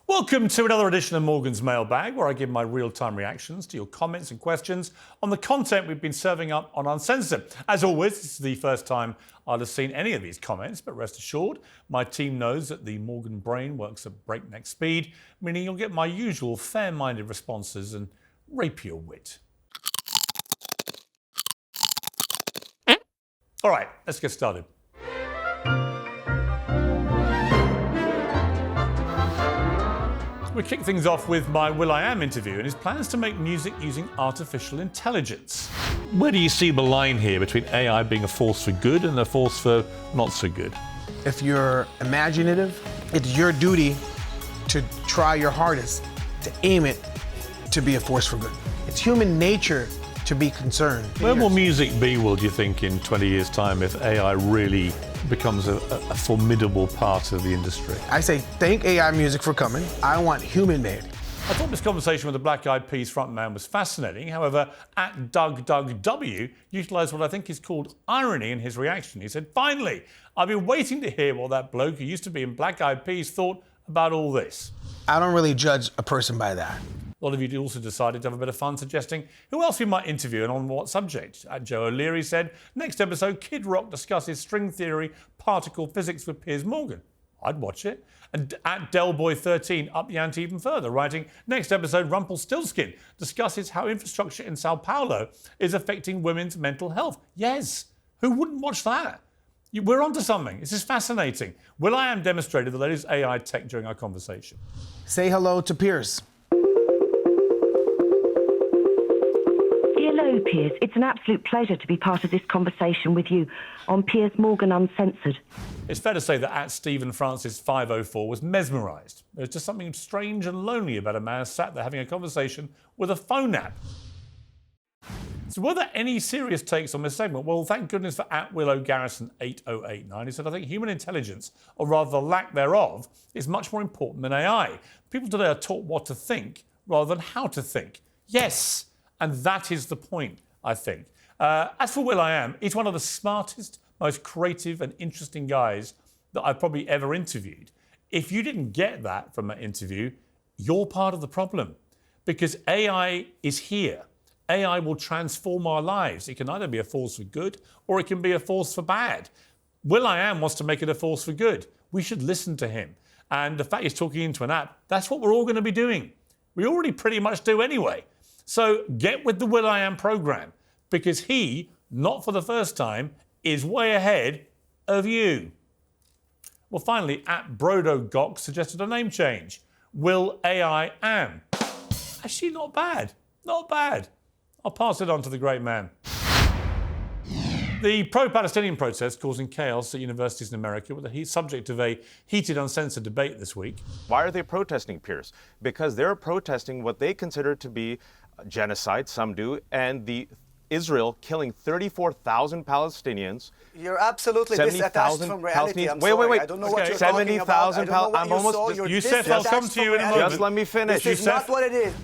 Welcome to another edition of Morgan's Mailbag, where I give my real-time reactions to your comments and questions on the content we've been serving up on Uncensored. As always, this is the first time I'd have seen any of these comments, but rest assured, my team knows that the Morgan brain works at breakneck speed, meaning you'll get my usual fair-minded responses and rapier wit. All right, let's get started. We kick things off with my will.i.am interview and his plans to make music using artificial intelligence. Where do you see the line here between AI being a force for good and a force for not so good? If you're imaginative, it's your duty to try your hardest to aim it to be a force for good. It's human nature to be concerned. Where will music be, Will, do you think, in 20 years' time if AI really becomes a formidable part of the industry? I say thank AI music for coming. I want human-made. I thought this conversation with the Black Eyed Peas frontman was fascinating. However, at Doug W utilised what I think is called irony in his reaction. He said, "Finally, I've been waiting to hear what that bloke who used to be in Black Eyed Peas thought about all this." I don't really judge a person by that. A lot of you also decided to have a bit of fun suggesting who else we might interview and on what subject. Joe O'Leary said, next episode, Kid Rock discusses string theory, particle physics with Piers Morgan. I'd watch it. And at Delboy13, up the ante even further, writing, next episode, Rumpelstiltskin discusses how infrastructure in Sao Paulo is affecting women's mental health. Yes, who wouldn't watch that? We're onto something. This is fascinating. will.i.am demonstrated the latest AI tech during our conversation. Say hello to Piers. Hello, Piers. It's an absolute pleasure to be part of this conversation with you on Piers Morgan Uncensored. It's fair to say that at Stephen Francis 504 was mesmerised. There's just something strange and lonely about a man sat there having a conversation with a phone app. So were there any serious takes on this segment? Well, thank goodness for at Willow Garrison 8089. He said, I think human intelligence, or rather the lack thereof, is much more important than AI. People today are taught what to think rather than how to think. Yes, and that is the point, I think. As for will.i.am, he's one of the smartest, most creative and interesting guys that I've probably ever interviewed. If you didn't get that from that interview, you're part of the problem. Because AI is here. AI will transform our lives. It can either be a force for good or it can be a force for bad. will.i.am wants to make it a force for good. We should listen to him. And the fact he's talking into an app, that's what we're all going to be doing. We already pretty much do anyway. So get with the will.i.am program, because he, not for the first time, is way ahead of you. Well, finally, at Brodo Gok suggested a name change. will.i.am. Actually, not bad. Not bad. I'll pass it on to the great man. The pro-Palestinian protests causing chaos at universities in America were the subject of a heated uncensored debate this week. Why are they protesting, Piers? Because they're protesting what they consider to be genocide, some do, and the Israel killing 34,000 Palestinians. You're absolutely disattached from reality. Wait. I don't know what you're talking about. 70,000 Palestinians. Yusef, I'll come to you in a moment. Just let me finish. This is not what it is.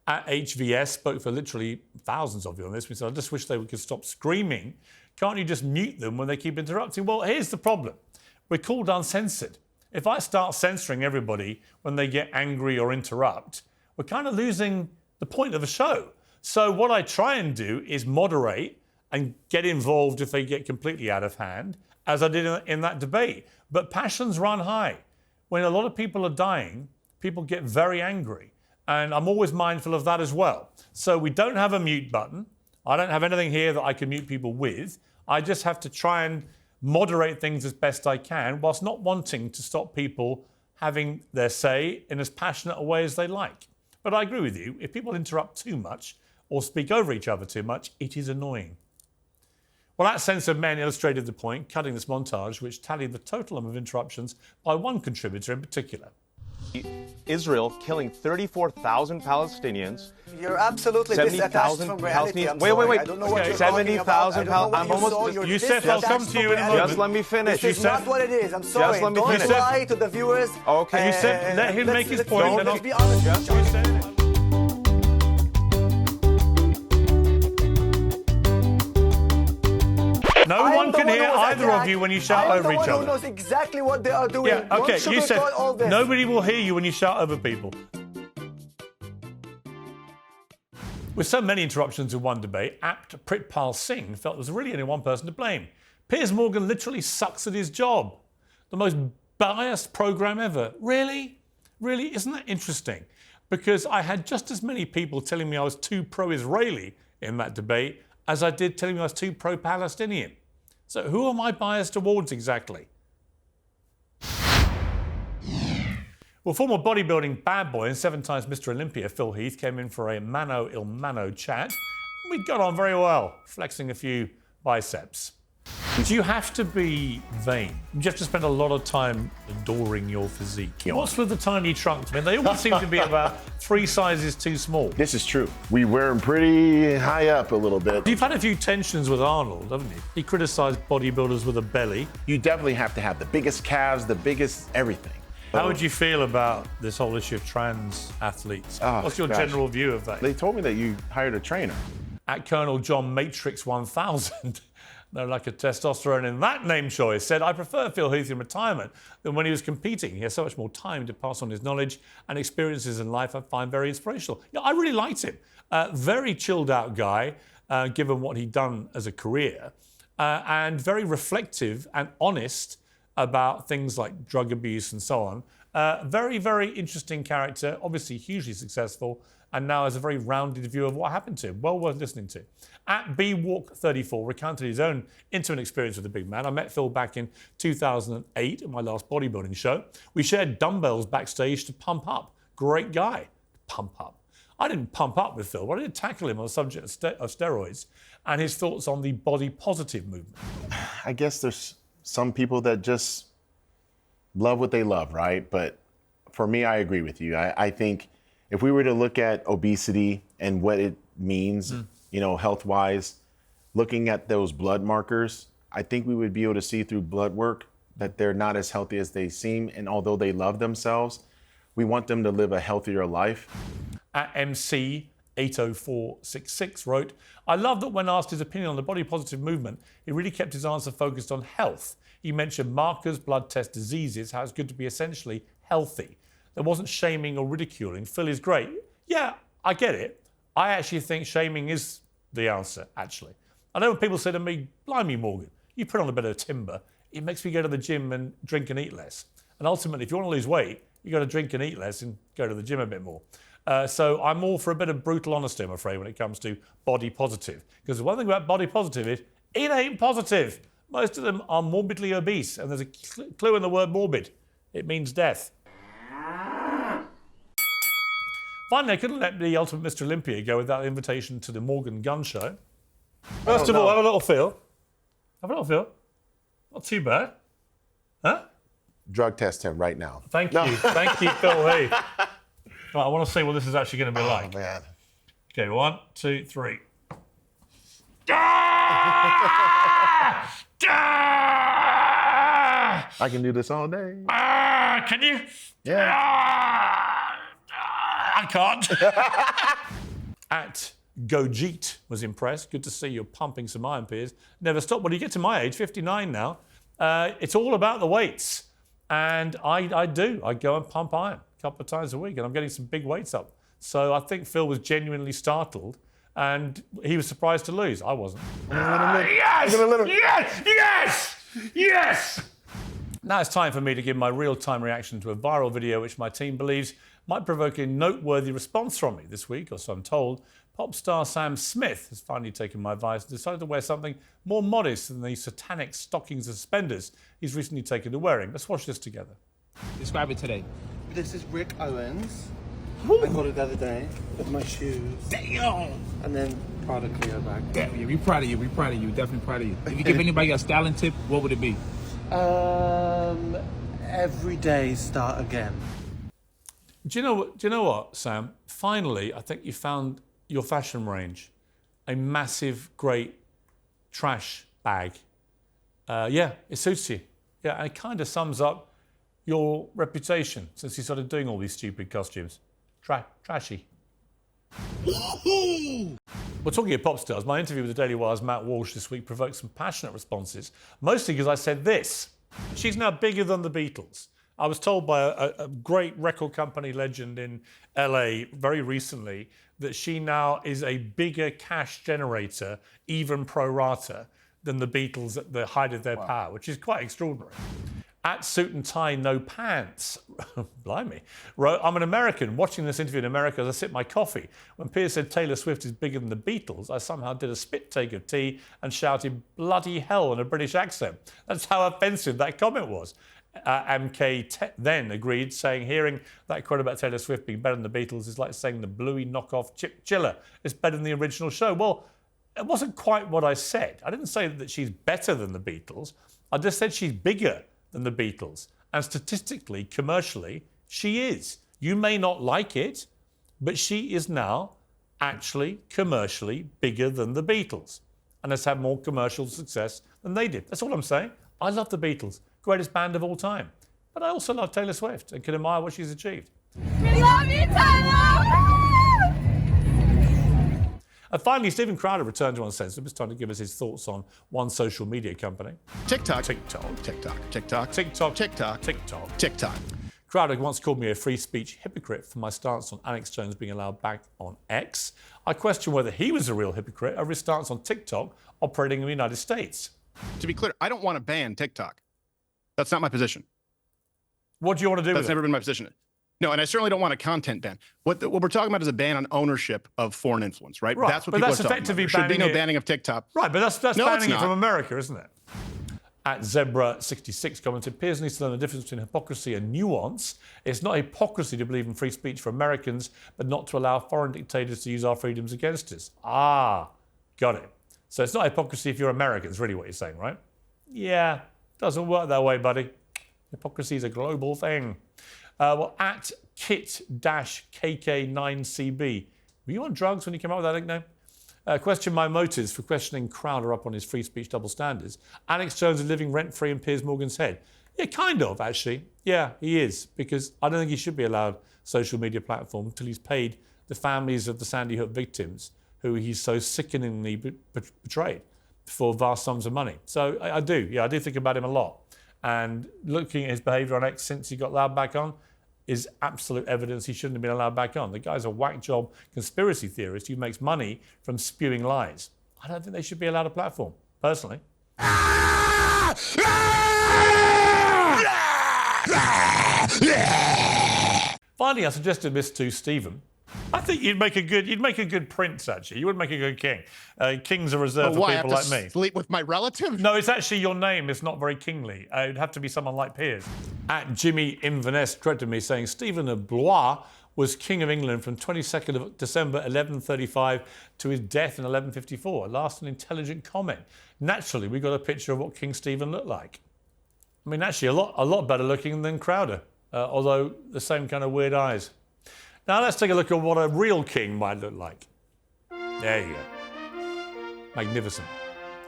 At HVS, spoke for literally thousands of you on this. We said, I just wish they could stop screaming. Can't you just mute them when they keep interrupting? Well, here's the problem. We're called uncensored. If I start censoring everybody when they get angry or interrupt, we're kind of losing the point of the show. So what I try and do is moderate and get involved if they get completely out of hand, as I did in that debate. But passions run high. When a lot of people are dying, people get very angry. And I'm always mindful of that as well. So we don't have a mute button. I don't have anything here that I can mute people with. I just have to try and moderate things as best I can, whilst not wanting to stop people having their say in as passionate a way as they like. But I agree with you, if people interrupt too much or speak over each other too much, it is annoying. Well, that Censored Men illustrated the point, cutting this montage, which tallied the total number of interruptions by one contributor in particular. Israel killing 34,000 Palestinians. You're absolutely disattached from reality. Wait. I don't know what you're talking about. 70,000 Palestinians. Yusef, I'll come to you in a moment. Just let me finish. This is not what it is. I'm sorry. Just let me Don't finish. lie to the viewers. Okay. Yusef, let him make his point. Let's be honest. No one can hear either of you when you shout over each I am the one other. who knows exactly what they are doing. Yeah, okay, Don't you said sugarcoat all this. nobody will hear you when you shout over people. With so many interruptions in one debate, apt Pritpal Singh felt there was really only one person to blame. Piers Morgan literally sucks at his job. The most biased programme ever. Really? Really? Isn't that interesting? Because I had just as many people telling me I was too pro-Israeli in that debate as I did telling me I was too pro-Palestinian. So who am I biased towards exactly? Well, former bodybuilding bad boy and 7 times Mr. Olympia, Phil Heath, came in for a mano il mano chat. We got on very well, flexing a few biceps. Do you have to be vain? Do you have to spend a lot of time adoring your physique? What's with the tiny trunks? I mean, they all seem to be about 3 sizes too small. This is true. We wear them pretty high up a little bit. You've had a few tensions with Arnold, haven't you? He criticised bodybuilders with a belly. You definitely have to have the biggest calves, the biggest everything. How would you feel about this whole issue of trans athletes? What's your general view of that? They told me that you hired a trainer. At Colonel John Matrix 1000, no lack of testosterone in that name choice, said, I prefer Phil Heath in retirement than when he was competing. He has so much more time to pass on his knowledge and experiences in life I find very inspirational. Yeah, I really liked him. Very chilled out guy, given what he'd done as a career, and very reflective and honest about things like drug abuse and so on. Very, very interesting character, obviously hugely successful, and now has a very rounded view of what happened to him. Well worth listening to. At BWalk34 recounted his own intimate experience with the big man. I met Phil back in 2008 at my last bodybuilding show. We shared dumbbells backstage to pump up. Great guy. Pump up. I didn't pump up with Phil, but I did tackle him on the subject of steroids and his thoughts on the body positive movement. I guess there's some people that just love what they love, right? But for me, I agree with you. I think if we were to look at obesity and what it means, you know, health-wise, looking at those blood markers, I think we would be able to see through blood work that they're not as healthy as they seem. And although they love themselves, we want them to live a healthier life. At MC 80466 wrote, I love that when asked his opinion on the body positive movement, he really kept his answer focused on health. He mentioned markers, blood test, diseases, how it's good to be essentially healthy. There wasn't shaming or ridiculing. Phil is great. Yeah, I get it. I actually think shaming is the answer, actually. I know when people say to me, blimey, Morgan, you put on a bit of timber. It makes me go to the gym and drink and eat less. And ultimately, if you want to lose weight, you got to drink and eat less and go to the gym a bit more. So I'm all for a bit of brutal honesty, I'm afraid, when it comes to body positive. Because the one thing about body positive is it ain't positive. Most of them are morbidly obese, and there's a clue in the word morbid. It means death. Finally, I couldn't let the ultimate Mr. Olympia go without an invitation to the Morgan Gun Show. First of all, have a little feel. Have a little feel. Not too bad. Huh? Drug test him right now. Thank you. Thank you, Phil Heath. Right, I want to see what this is actually going to be like. Oh, man. Okay, 1, 2, 3. I can do this all day. Can you? Yeah. I can't. At Gojit was impressed. Good to see you're pumping some iron, Piers. Never stop. When you get to my age, 59 now, it's all about the weights. And I do. I go and pump iron a couple of times a week, and I'm getting some big weights up. So I think Phil was genuinely startled, and he was surprised to lose. I wasn't. Yes! Yes! Yes! Yes! Now it's time for me to give my real-time reaction to a viral video which my team believes might provoke a noteworthy response from me this week, or so I'm told. Pop star Sam Smith has finally taken my advice and decided to wear something more modest than the satanic stockings and suspenders he's recently taken to wearing. Let's watch this together. Describe it today. This is Rick Owens. I got it the other day with my shoes. Damn! And then Prada Cleo bag. Yeah, we proud of you. We proud of you. Definitely proud of you. If you give anybody a styling tip, what would it be? Every day start again. Do you know what, Sam? Finally, I think you found your fashion range. A massive, great trash bag. Yeah, it suits you. Yeah, and it kind of sums up your reputation since you started doing all these stupid costumes. Trashy. Well, talking of pop stars, my interview with the Daily Wire's Matt Walsh this week provoked some passionate responses, mostly because I said this: she's now bigger than the Beatles. I was told by a great record company legend in LA very recently that she now is a bigger cash generator, even pro rata, than the Beatles at the height of their power, which is quite extraordinary. At Suit and Tie No Pants, blimey, wrote, I'm an American watching this interview in America as I sip my coffee. When Piers said Taylor Swift is bigger than the Beatles, I somehow did a spit take of tea and shouted bloody hell in a British accent. That's how offensive that comment was. then agreed, saying hearing that quote about Taylor Swift being better than the Beatles is like saying the bluey knockoff Chip Chiller is better than the original show. Well, it wasn't quite what I said. I didn't say that she's better than the Beatles. I just said she's bigger than the Beatles. And statistically, commercially, she is. You may not like it, but she is now actually commercially bigger than the Beatles and has had more commercial success than they did. That's all I'm saying. I love the Beatles, greatest band of all time. But I also love Taylor Swift and can admire what she's achieved. We love you, Taylor! And finally, Stephen Crowder returned to Uncensored, this time to give us his thoughts on one social media company. TikTok. TikTok. TikTok. TikTok. TikTok. TikTok. TikTok. TikTok. Crowder once called me a free speech hypocrite for my stance on Alex Jones being allowed back on X. I question whether he was a real hypocrite over his stance on TikTok operating in the United States. To be clear, I don't want to ban TikTok. That's not my position. What do you want to do with it? That's never been my position. No, and I certainly don't want a content ban. What we're talking about is a ban on ownership of foreign influence, right? Right. That's what But people that's are talking effectively about. There should be no banning it. banning of TikTok. Right, but that's No, banning it's it from not. America, isn't it? At Zebra66 commented, Piers needs to learn the difference between hypocrisy and nuance. It's not hypocrisy to believe in free speech for Americans, but not to allow foreign dictators to use our freedoms against us. Ah, got it. So it's not hypocrisy if you're American, is really what you're saying, right? Yeah, doesn't work that way, buddy. Hypocrisy is a global thing. Well, at Kit-KK9CB, were you on drugs when you came up with that nickname? Question my motives for questioning Crowder up on his free speech double standards. Alex Jones is living rent-free in Piers Morgan's head. Yeah, kind of, actually. Yeah, he is, because I don't think he should be allowed social media platform until he's paid the families of the Sandy Hook victims who he's so sickeningly betrayed for vast sums of money. So I do think about him a lot. And looking at his behaviour on X since he got allowed back on is absolute evidence he shouldn't have been allowed back on. The guy's a whack job conspiracy theorist who makes money from spewing lies. I don't think they should be allowed a platform, personally. Finally, I suggested this to Stephen. I think you'd make a good prince, actually. You would make a good king. Kings are reserved for people like me. Sleep with my relative? No, it's actually your name. It's not very kingly. It'd have to be someone like Piers. At Jimmy Inverness corrected me, saying Stephen of Blois was King of England from 22nd of December 1135 to his death in 1154. Last an intelligent comment. Naturally, we got a picture of what King Stephen looked like. I mean, actually, a lot better looking than Crowder, although the same kind of weird eyes. Now let's take a look at what a real king might look like. There you go. Magnificent.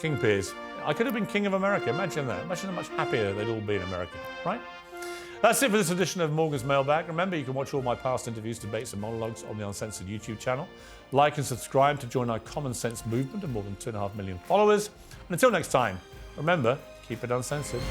King Piers. I could have been King of America. Imagine that. Imagine how much happier they'd all be in America, right? That's it for this edition of Morgan's Mailbag. Remember, you can watch all my past interviews, debates and monologues on the Uncensored YouTube channel. Like and subscribe to join our common sense movement of more than 2.5 million followers. And until next time, remember, keep it uncensored.